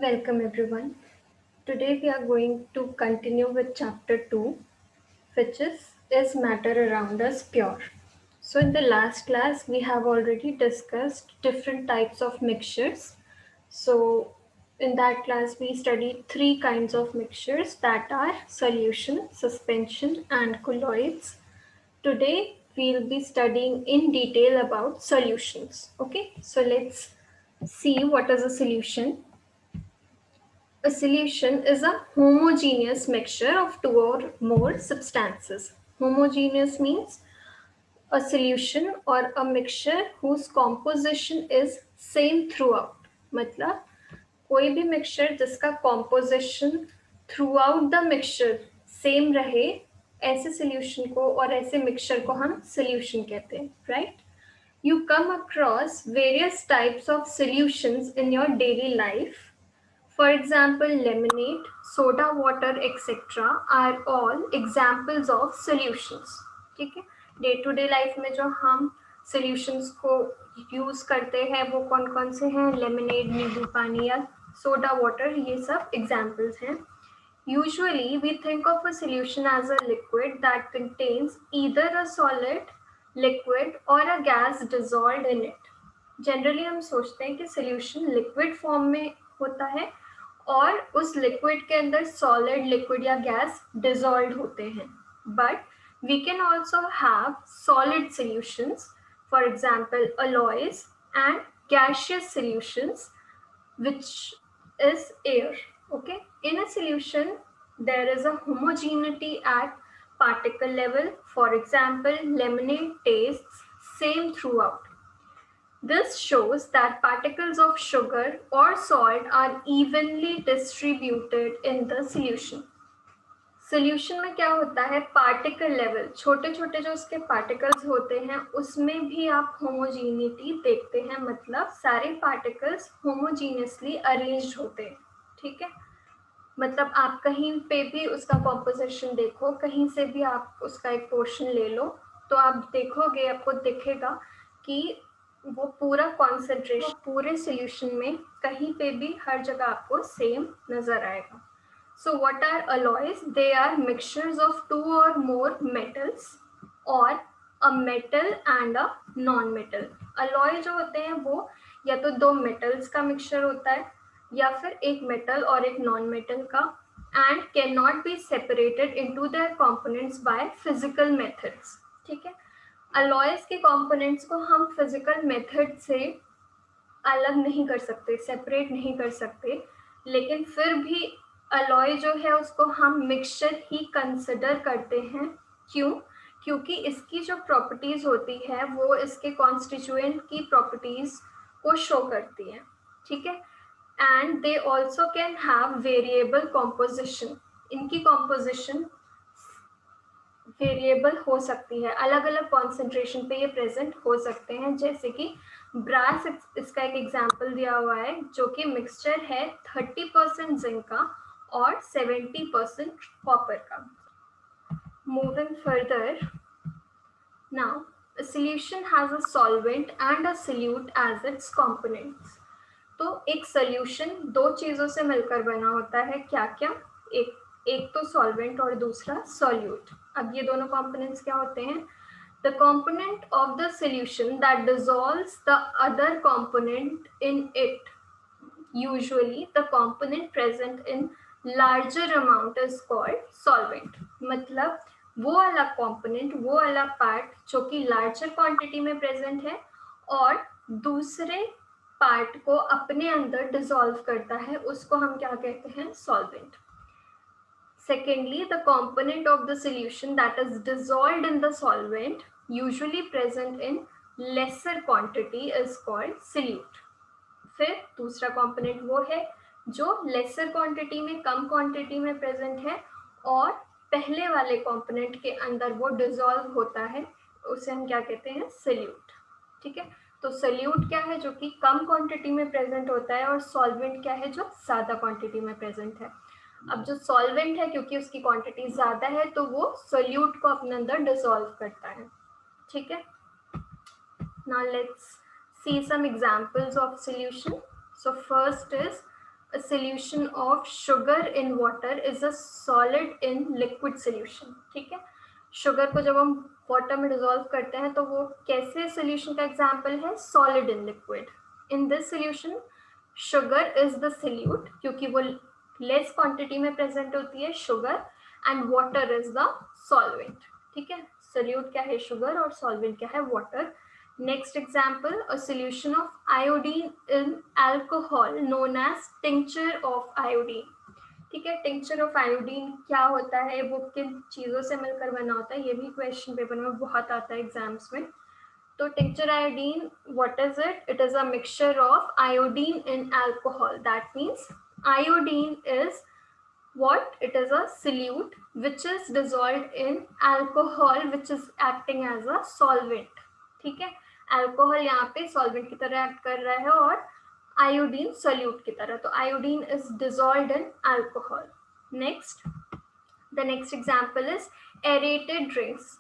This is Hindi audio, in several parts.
Welcome everyone. Today we are going to continue with chapter 2, which is matter around us pure. So in the last class we have already discussed different types of mixtures. So in that class we studied three kinds of mixtures, that are solution, suspension and colloids. Today we'll be studying in detail about solutions. Okay, so let's see what is a solution. A solution is a homogeneous mixture of two or more substances. Homogeneous means a solution or a mixture whose composition is same throughout. मतलब कोई भी मिक्सचर जिसका composition through out the mixture same रहे, ऐसे सॉल्यूशन को और ऐसे मिक्सचर को हम सॉल्यूशन कहते हैं, right? You come across various types of solutions in your daily life. For example, lemonade, soda water, etc. are all examples of solutions. ठीक है, डे टू डे लाइफ में जो हम solutions को यूज करते हैं वो कौन कौन से हैं? लेमनेड, नींबू पानी या सोडा वाटर, ये सब एग्जाम्पल्स हैं. Usually, we think of a solution as a liquid that contains either a solid, liquid or a gas dissolved in it. Generally हम सोचते हैं कि सोल्यूशन लिक्विड फॉर्म में होता है और उस लिक्विड के अंदर सॉलिड, लिक्विड या गैस डिजॉल्व होते हैं. But we can also have solid solutions, for example alloys, and gaseous solutions which is air. Okay, in a solution there is a homogeneity at particle level. For example, lemonade tastes same throughout. This shows that particles of sugar or salt are evenly distributed in the solution. Solution में क्या होता है? पार्टिकल लेवल, छोटे छोटे जो उसके पार्टिकल्स होते हैं उसमें भी आप होमोजीनिटी देखते हैं, मतलब सारे पार्टिकल्स होमोजीनियसली अरेंज्ड होते हैं. ठीक है, मतलब आप कहीं पे भी उसका कॉम्पोजिशन देखो, कहीं से भी आप उसका एक पोर्शन ले लो तो आप देखोगे, आपको दिखेगा कि वो पूरा कॉन्सेंट्रेशन पूरे सोल्यूशन में कहीं पे भी हर जगह आपको सेम नजर आएगा. So what are alloys? They are mixtures of two or more metals or a metal and a non-metal. Alloy जो होते हैं वो या तो दो metals का mixture होता है या फिर एक metal और एक non-metal का, and cannot be separated into their components by physical methods. ठीक है, alloys के components को हम physical method से अलग नहीं कर सकते, सेपरेट नहीं कर सकते, लेकिन फिर भी अलॉय जो है उसको हम मिक्सचर ही कंसिडर करते हैं. क्यों? क्योंकि इसकी जो प्रॉपर्टीज होती है वो इसके कॉन्स्टिट्यूएंट की प्रॉपर्टीज को शो करती है. ठीक है, and they also can have variable composition. इनकी कॉम्पोजिशन वेरिएबल हो सकती है, अलग अलग कॉन्सेंट्रेशन पे ये प्रेजेंट हो सकते हैं. जैसे कि ब्रास, इसका एक एग्जांपल दिया हुआ है जो कि मिक्सचर है 30% जिंक का और 70% कॉपर का. Moving further, now a solution has a solvent and a solute as its components. तो एक सोल्यूशन दो चीजों से मिलकर बना होता है. क्या क्या? एक तो सॉल्वेंट और दूसरा सॉल्यूट. अब ये दोनों कंपोनेंट्स क्या होते हैं? The component of the solution that dissolves the other component in it. Usually the component present in larger amount is called solvent. मतलब वो वाला component, वो वाला पार्ट जो कि larger quantity में present है और दूसरे पार्ट को अपने अंदर डिसॉल्व करता है, उसको हम क्या कहते हैं? Solvent. Secondly, the component of the solution that is dissolved in the solvent, usually present in lesser quantity, is called solute. फिर दूसरा कंपोनेंट वो है जो लेसर क्वांटिटी में, कम क्वांटिटी में प्रेजेंट है और पहले वाले कंपोनेंट के अंदर वो डिसॉल्व होता है, उसे हम क्या कहते हैं? सोल्यूट. ठीक है, तो सोल्यूट क्या है? जो कि कम क्वांटिटी में प्रेजेंट होता है, और सॉल्वेंट क्या है? जो ज्यादा क्वांटिटी में प्रेजेंट है. अब जो सॉल्वेंट है, क्योंकि उसकी क्वांटिटी ज्यादा है तो वो सोल्यूट को अपने अंदर डिसॉल्व करता है. ठीक है, now let's see some examples of solution. So first is a solution of sugar in water is a solid in liquid solution. ठीक है, शुगर को जब हम वाटर में डिसॉल्व करते हैं तो वो कैसे सोल्यूशन का एग्जांपल है, solid in liquid. In this solution sugar is the solute क्योंकि वो लेस क्वांटिटी में प्रेजेंट होती है sugar, and water is the solvent. ठीक है, सोल्यूट क्या है शुगर और सॉल्वेंट क्या है water. Next example, a solution of iodine in alcohol known as tincture of iodine. ठीक है, tincture of iodine क्या होता है, वो किन चीज़ों से मिलकर बना होता है, ये भी क्वेश्चन पेपर में बहुत आता है एग्जाम्स में. तो tincture iodine, what is it? It is a mixture of iodine in alcohol. That means iodine is what? It is a solute which is dissolved in alcohol which is acting as a solvent. ठीक है, अल्कोहल यहाँ पे सॉल्वेंट की तरह एक्ट कर रहा है और आयोडीन सोल्यूट की तरह. तो iodine is dissolved in alcohol. Next, the next example is aerated drinks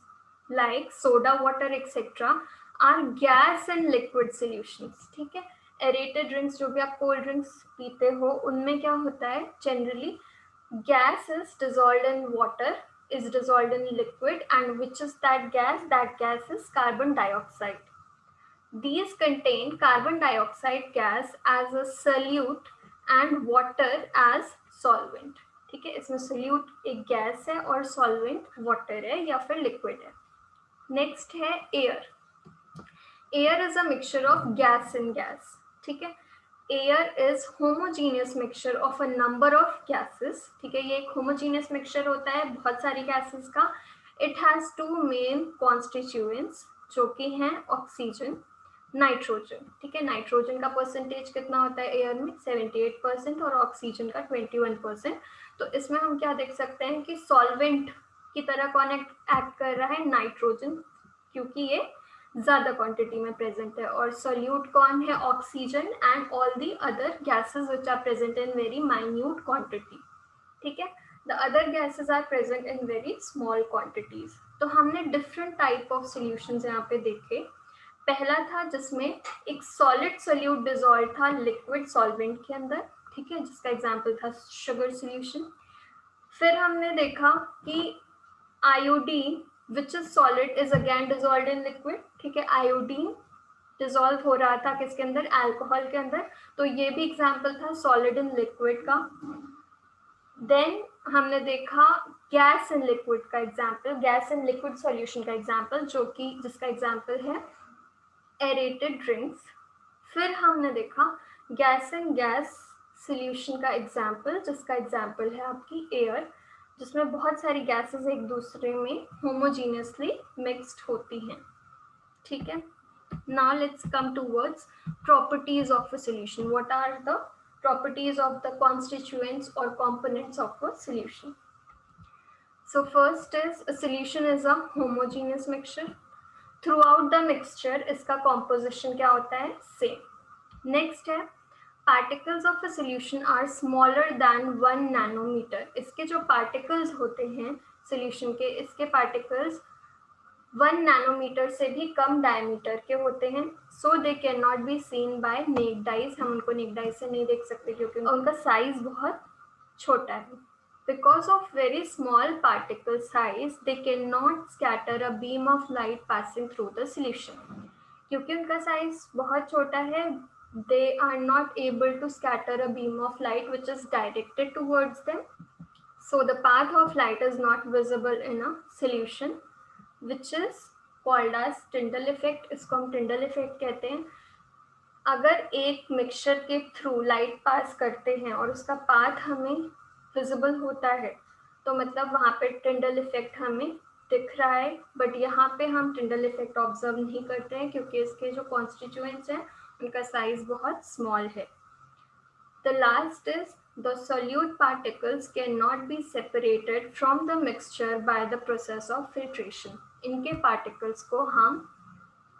like soda water etcetera are gas and liquid solutions. ठीक है, एरेटेड ड्रिंक्स जो भी आप कोल्ड ड्रिंक्स पीते हो उनमें क्या होता है, generally gas is dissolved in water, is dissolved in liquid, and which is that gas? That gas is carbon dioxide. These contain carbon dioxide gas as a solute and water as solvent. ठीक है, इसमें solute एक गैस है और solvent water है या फिर liquid है. Next है air. Air is a mixture of gas and gas. ठीक है, air is homogeneous mixture of a number of gases. ठीक है, ये एक homogeneous mixture होता है बहुत सारी gases का. It has two main constituents जो कि हैं ऑक्सीजन, नाइट्रोजन. ठीक है, नाइट्रोजन का परसेंटेज कितना होता है एयर में, 78% और ऑक्सीजन का 21%. तो इसमें हम क्या देख सकते हैं कि सॉल्वेंट की तरह कौन एक्ट कर रहा है, नाइट्रोजन, क्योंकि ये ज़्यादा क्वांटिटी में प्रेजेंट है. और सोल्यूट कौन है, oxygen and all the other gases which are present in very minute quantity. ठीक है, the other gases are present in very small quantities. तो हमने डिफरेंट टाइप ऑफ सोल्यूशंस यहाँ पे देखे. पहला था जिसमें एक सॉलिड सोल्यूट डिसॉल्व था लिक्विड सॉल्वेंट के अंदर. ठीक है, जिसका एग्जांपल था शुगर सोल्यूशन. फिर हमने देखा कि iodine which is solid is again dissolved in liquid. ठीक है, आयोडीन डिसॉल्व हो रहा था किसके अंदर, अल्कोहल के अंदर. तो ये भी एग्जांपल था सॉलिड इन लिक्विड का. देन हमने देखा गैस इन लिक्विड का example, gas in liquid solution का एग्जांपल जो कि जिसका एग्जांपल है एरेटेड ड्रिंक्स. फिर हमने देखा गैस इन गैस सॉल्यूशन का एग्जांपल जिसका एग्जांपल है आपकी एयर, जिसमें बहुत सारी गैसेस एक दूसरे में होमोजीनियसली मिक्स्ड होती हैं. ठीक है, now let's come towards properties of a solution. What are the properties of the constituents और components of a solution. So first is a solution is a homogeneous mixture. Throughout the mixture इसका कॉम्पोजिशन क्या होता है, सेम. नेक्स्ट है particles of a solution are smaller than 1 nanometer. इसके जो पार्टिकल्स होते हैं सोल्यूशन के, इसके पार्टिकल्स 1 नैनोमीटर से भी कम डायमीटर के होते हैं. So they can not be seen by naked eyes. हम उनको नेक्ड आइज से नहीं देख सकते क्योंकि उनका साइज बहुत छोटा है. Because of very small particle size they can not scatter a beam of light passing through the solution. क्योंकि उनका साइज बहुत छोटा है, they are not able to scatter a beam of light which is directed towards them. So the path of light is not visible in a solution, which is called as Tyndall effect. इसको हम Tyndall effect कहते हैं. अगर एक मिक्सचर के थ्रू लाइट पास करते हैं और उसका पाथ हमें विजिबल होता है तो मतलब वहाँ पे Tyndall effect हमें दिख रहा है. बट यहाँ पे हम Tyndall effect ऑब्जर्व नहीं करते हैं क्योंकि इसके जो कॉन्स्टिट्यूएंट्स हैं उनका साइज बहुत स्मॉल है. The last is the solute particles cannot be separated from the mixture by the process of filtration. इनके पार्टिकल्स को हम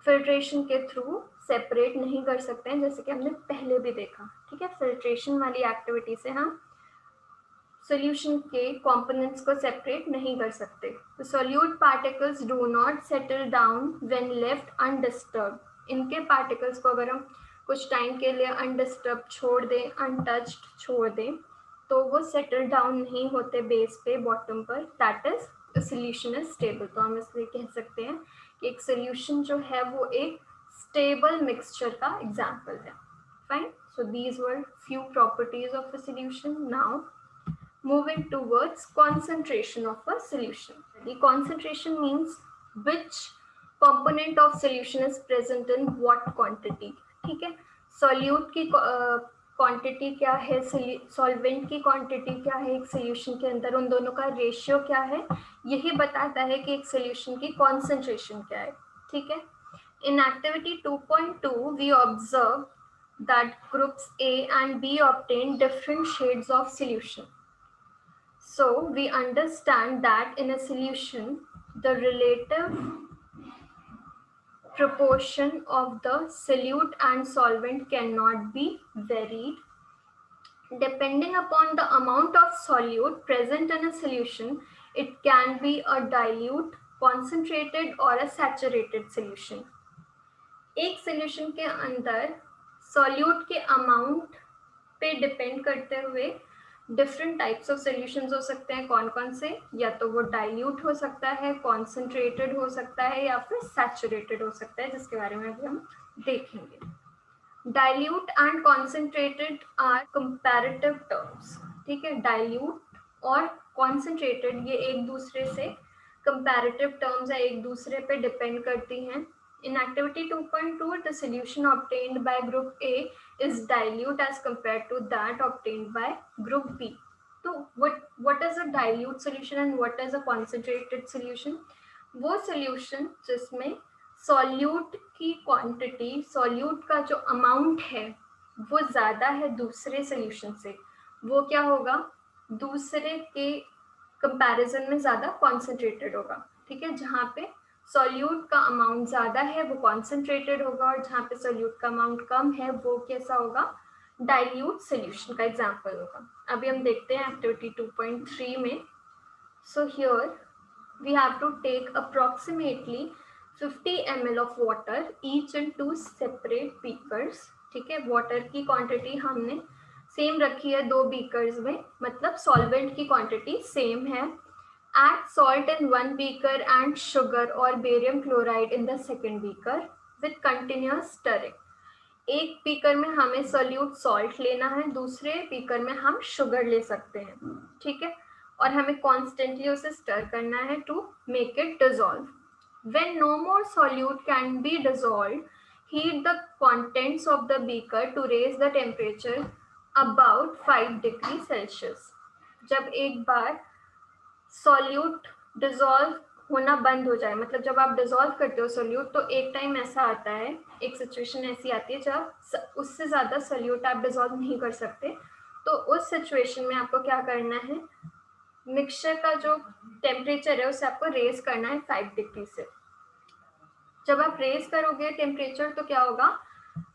फिल्ट्रेशन के थ्रू सेपरेट नहीं कर सकते हैं, जैसे कि हमने पहले भी देखा. ठीक है, फिल्ट्रेशन वाली एक्टिविटी से हम सोल्यूशन के कंपोनेंट्स को सेपरेट नहीं कर सकते. The solute particles do not settle down when left undisturbed. इनके पार्टिकल्स को अगर हम कुछ टाइम के लिए अनडिस्टर्ब छोड़ दें, अनटच्ड छोड़ दें, तो वो सेटल डाउन नहीं होते बेस पे, बॉटम पर, that is solution is stable. तो हम इसलिए कह सकते हैं कि एक सोल्यूशन जो है वो एक स्टेबल मिक्सचर का एग्जाम्पल है। Fine, so these were few properties of a solution. Now moving towards concentration of a solution. The concentration means which component of solution is present in what quantity. ठीक है, solute की क्वांटिटी क्या है, सॉल्वेंट की क्वांटिटी क्या है एक सोल्यूशन के अंदर, उन दोनों का रेशियो क्या है, यही बताता है कि एक सोल्यूशन की कॉन्सेंट्रेशन क्या है। ठीक है, in activity 2.2 we observe that groups A and B obtain different shades of solution. So we understand that in a solution, the relative proportion of the solute and solvent cannot be varied. Depending upon the amount of solute present in a solution, it can be a dilute, concentrated or a saturated solution. एक solution के अंदर solute के amount पे डिपेंड करते हुए डिफरेंट टाइप्स ऑफ सॉल्यूशंस हो सकते हैं। कौन कौन से, या तो वो डाइल्यूट हो सकता है, कॉन्सेंट्रेटेड हो सकता है, या फिर सैचुरेटेड हो सकता है, जिसके बारे में अभी हम देखेंगे। Dilute and concentrated are comparative terms. ठीक है, डाइल्यूट और कॉन्सेंट्रेटेड ये एक दूसरे से कंपैरेटिव टर्म्स है, एक दूसरे पे डिपेंड करती हैं। In activity 2.2, the solution obtained by group A is dilute as compared to that obtained by group B. So what is a dilute solution and what is a concentrated solution? वो solution जिसमें solute की quantity, solute का जो amount है वो ज़्यादा है दूसरे solution से, वो क्या होगा, दूसरे के कंपैरिजन में ज़्यादा कॉन्सेंट्रेटेड होगा। ठीक है, जहाँ पे सॉल्यूट का अमाउंट ज़्यादा है वो कॉन्सेंट्रेटेड होगा, और जहाँ पे सॉल्यूट का अमाउंट कम है वो कैसा होगा, डाइल्यूट सोल्यूशन का एग्जाम्पल होगा। अभी हम देखते हैं एक्टिविटी 2.3 में। So here we have to take approximately 50 ml of water each in 2 separate beakers. ठीक है, वाटर की क्वांटिटी हमने सेम रखी है 2 बीकर्स में, मतलब सॉल्वेंट की क्वांटिटी सेम है। Add salt in one beaker and sugar or barium chloride in the second beaker with continuous stirring. एक बीकर में हमें सोल्यूट सॉल्ट लेना है, दूसरे बीकर में हम शुगर ले सकते हैं। ठीक है, और हमें कॉन्स्टेंटली उसे स्टर करना है to make it dissolve. When no more solute can be dissolved, heat the contents of the beaker to raise the temperature about 5 degrees Celsius. जब एक बार सॉल्यूट डिसॉल्व होना बंद हो जाए, मतलब जब आप डिसॉल्व करते हो सोल्यूट, तो एक टाइम ऐसा आता है, एक सिचुएशन ऐसी आती है जब उससे ज़्यादा सोल्यूट आप डिसॉल्व नहीं कर सकते, तो उस सिचुएशन में आपको क्या करना है, मिक्सचर का जो टेम्परेचर है उसे आपको रेज करना है 5 डिग्री से। जब आप रेज करोगे टेम्परेचर तो क्या होगा,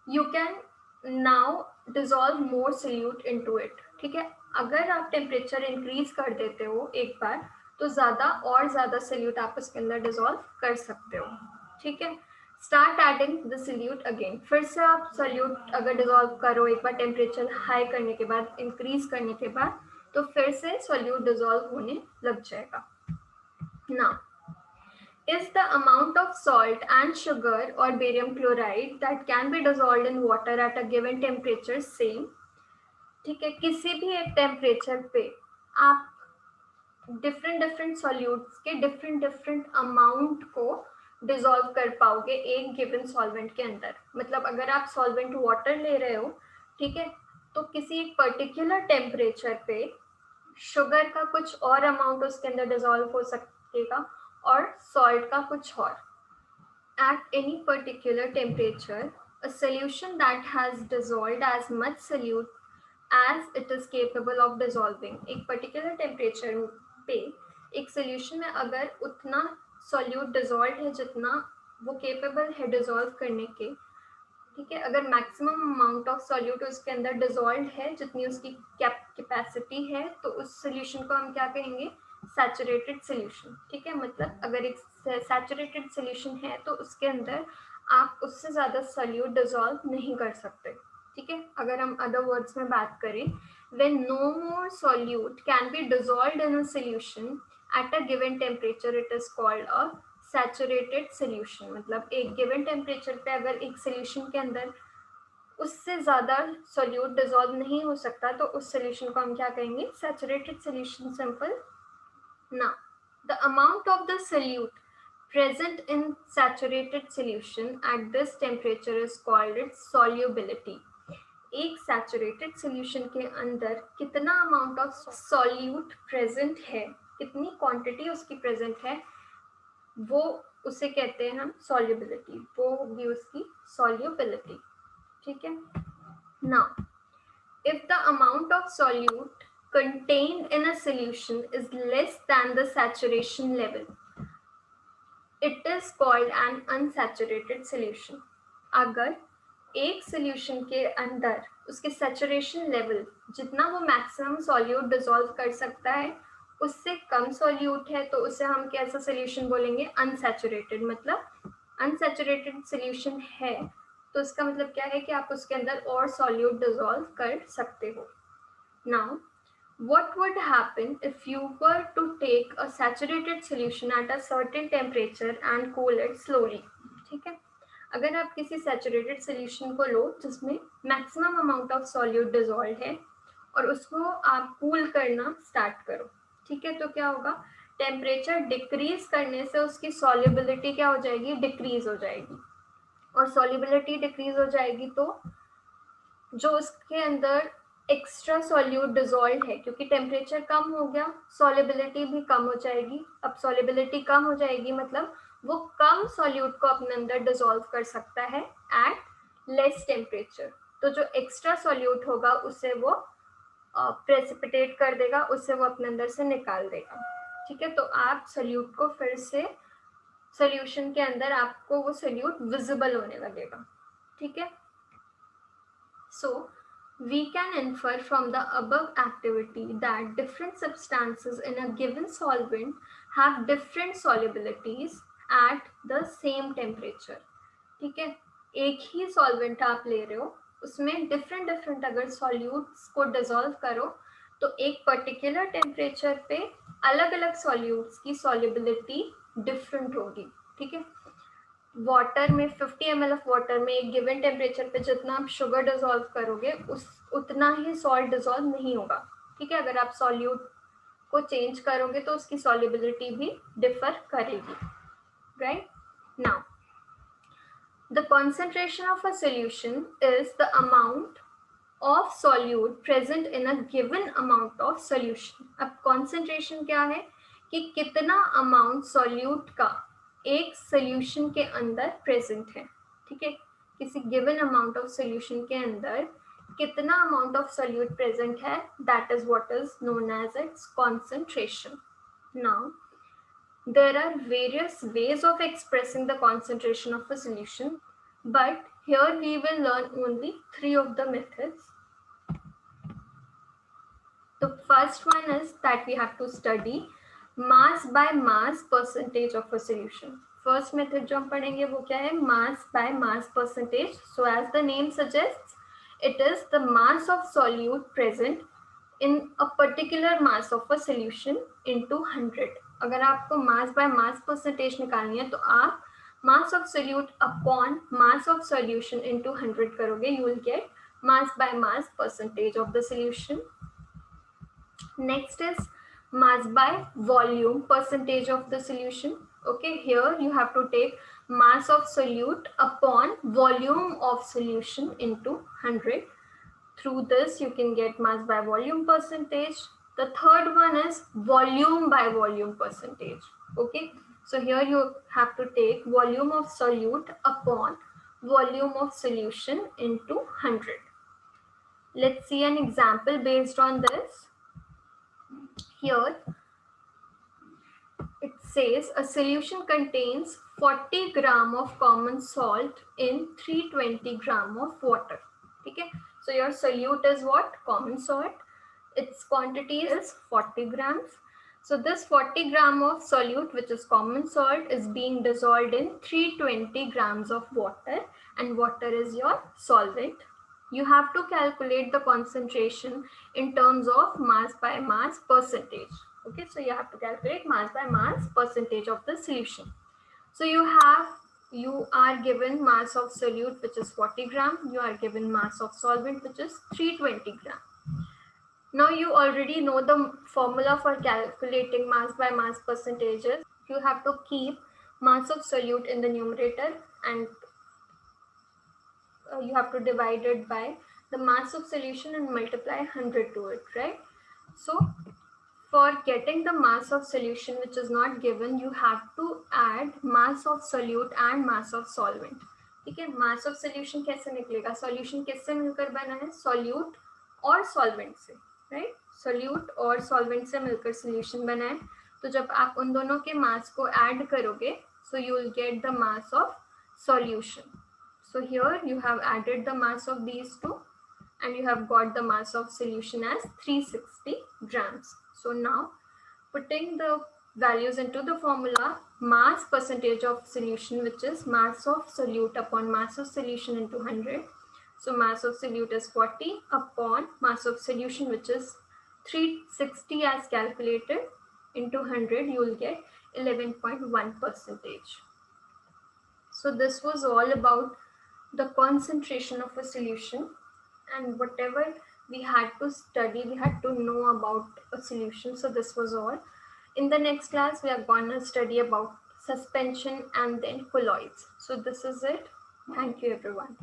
you can now dissolve more solute into it. ठीक है, अगर आप टेम्परेचर इंक्रीज कर देते हो एक बार, तो ज़्यादा और ज़्यादा सोल्यूट आप उसके अंदर डिसॉल्व कर सकते हो। ठीक है, start adding the solute again, फिर से आप सोल्यूट अगर डिसॉल्व करो एक बार टेम्परेचर हाई करने के बाद, इंक्रीज करने के बाद, तो फिर से सोल्यूट डिसॉल्व होने लग जाएगा। Now is the amount of salt and sugar or barium chloride that can be dissolved in water at a given temperature same? ठीक है, किसी भी एक टेम्परेचर पे आप डिफरेंट सॉल्यूट्स के डिफरेंट अमाउंट को डिसॉल्व कर पाओगे एक गिवन सॉल्वेंट के अंदर। मतलब अगर आप सॉल्वेंट वाटर ले रहे हो, ठीक है, तो किसी एक पर्टिकुलर टेम्परेचर पे शुगर का कुछ और अमाउंट उसके अंदर डिसॉल्व हो सकेगा और सॉल्ट का कुछ और। At any particular temperature, a solution that has dissolved as much solute as it is capable of dissolving, एक particular temperature पे एक solution में अगर उतना solute dissolved है जितना वो capable है dissolve करने के, ठीक है, अगर मैक्सिमम अमाउंट ऑफ सॉल्यूट उसके अंदर डिसॉल्व है जितनी उसकी कैपेसिटी है, तो उस सोल्यूशन को हम क्या कहेंगे, सैचुरेटेड सोल्यूशन। ठीक है, मतलब अगर एक सैचुरेटेड सोल्यूशन है तो उसके अंदर आप उससे ज़्यादा सोल्यूट डिजॉल्व नहीं कर सकते, ठीक है। अगर हम अदर वर्ड्स में बात करें, when no more solute can be dissolved in a solution at a given temperature, it is called a saturated solution। मतलब एक given temperature पे अगर एक solution के अंदर उससे ज़्यादा सोल्यूट डिजॉल्व नहीं हो सकता तो उस सोल्यूशन को हम क्या कहेंगे, saturated solution. Simple. Now, the amount of the solute present in saturated solution at this temperature is called its solubility। एक सैचुरेटेड सॉल्यूशन के अंदर कितना अमाउंट ऑफ सॉल्यूट प्रेजेंट है, कितनी क्वांटिटी उसकी प्रेजेंट है, वो उसे कहते हैं हम सॉल्युबिलिटी, वो होगी उसकी सॉल्युबिलिटी, ठीक है। Now, if the amount of solute contained in a solution is less than the saturation level, it is called an unsaturated solution। अगर एक सॉल्यूशन के अंदर उसके सैचुरेशन लेवल जितना वो मैक्सिमम सॉल्यूट डिसॉल्व कर सकता है उससे कम सॉल्यूट है तो उसे हम कैसा सॉल्यूशन बोलेंगे, अनसैचुरेटेड। मतलब अनसैचुरेटेड सॉल्यूशन है तो इसका मतलब क्या है कि आप उसके अंदर और सॉल्यूट डिसॉल्व कर सकते हो। Now, what would happen if you were to take a saturated solution at a certain temperature and cool it slowly? ठीक है, अगर आप किसी सैचुरेटेड सोल्यूशन को लो जिसमें maximum amount of solute dissolve है और उसको आप कूल करना स्टार्ट करो, ठीक है, तो क्या होगा, टेम्परेचर डिक्रीज करने से उसकी सॉल्युबिलिटी क्या हो जाएगी, डिक्रीज हो जाएगी। और सॉल्युबिलिटी डिक्रीज हो जाएगी तो जो उसके अंदर एक्स्ट्रा सॉल्यूट डिसॉल्व है, क्योंकि टेम्परेचर कम हो गया, सॉल्युबिलिटी भी कम हो जाएगी। अब सॉल्युबिलिटी कम हो जाएगी मतलब वो कम सॉल्यूट को अपने अंदर डिसॉल्व कर सकता है एट लेस टेम्परेचर। तो जो एक्स्ट्रा सॉल्यूट होगा उसे वो प्रेसिपिटेट कर देगा, उसे वो अपने अंदर से निकाल देगा, ठीक है। तो आप सॉल्यूट को फिर से सॉल्यूशन के अंदर आपको वो सॉल्यूट विजिबल होने लगेगा, ठीक है। So, we can infer from the above activity that different substances in a given solvent have different solubilities at the same temperature। ठीक है, एक ही सॉल्वेंट आप ले रहे हो, उसमें डिफरेंट अगर सॉल्यूट्स को डिसॉल्व करो तो एक पर्टिकुलर टेम्परेचर पे अलग अलग सॉल्यूट्स की सॉल्युबिलिटी डिफरेंट होगी, ठीक है। वाटर में 50 ml ऑफ वाटर में एक गिवन टेम्परेचर पे जितना आप शुगर डिसॉल्व करोगे उतना ही सॉल्ट डिसॉल्व नहीं होगा, ठीक है। अगर आप सॉल्यूट को चेंज करोगे तो उसकी सॉल्युबिलिटी भी डिफर करेगी, right. Now, the concentration of a solution is the amount of solute present in a given amount of solution। अब concentration क्या है कि कितना अमाउंट solute का एक solution के अंदर present है, ठीक है। किसी given amount of solution के अंदर कितना amount of solute present है, that is what is known as its concentration। Now, there are various ways of expressing the concentration of a solution, but here we will learn only 3 of the methods। The first one is that we have to study mass by mass percentage of a solution। First method जो हम पढ़ेंगे वो क्या है, mass by mass percentage। So as the name suggests, it is the mass of solute present in a particular mass of a solution into 100। अगर आपको mass by mass percentage निकालनी है तो आप mass of solute upon mass of solution into 100 करोगे, you will get mass by mass percentage of the solution। Next is mass by volume percentage of the solution। Okay, here you have to take mass of solute upon volume of solution into 100। Through this you can get mass by volume percentage। The third one is volume by volume percentage। Okay, so here you have to take volume of solute upon volume of solution into 100। Let's see an example based on this। Here it says a solution contains 40 gram of common salt in 320 gram of water। ठीक है, so your solute is what, common salt, its quantity is 40 grams। So this 40 gram of solute, which is common salt, is being dissolved in 320 grams of water, and water is your solvent. You have to calculate the concentration in terms of mass by mass percentage. Okay, so you have to calculate mass by mass percentage of the solution. So you are given mass of solute, which is 40 gram. You are given mass of solvent, which is 320 gram. Now you already know the formula for calculating mass by mass percentages. You have to keep mass of solute in the numerator, and you have to divide it by the mass of solution and multiply 100 to it, right? So for getting the mass of solution which is not given, you have to add mass of solute and mass of solvent. ठीक है, mass of solution कैसे निकलेगा? solution किससे मिलकर बना है? solute और solvent से, right? solute और solvent से मिलकर solution बना है. तो जब आप उन दोनों के mass को add करोगे, so you will get the mass of solution. So here you have added the mass of these two, and you have got the mass of solution as 360 grams. So now putting the values into the formula, mass percentage of solution, which is mass of solute upon mass of solution into 100. So mass of solute is 40 upon mass of solution, which is 360 as calculated, into 100, you will get 11.1 percentage. So this was all about the concentration of a solution, and whatever we had to study, we had to know about a solution. So this was all. In the next class, we are going to study about suspension and then colloids. So this is it. Thank you, everyone.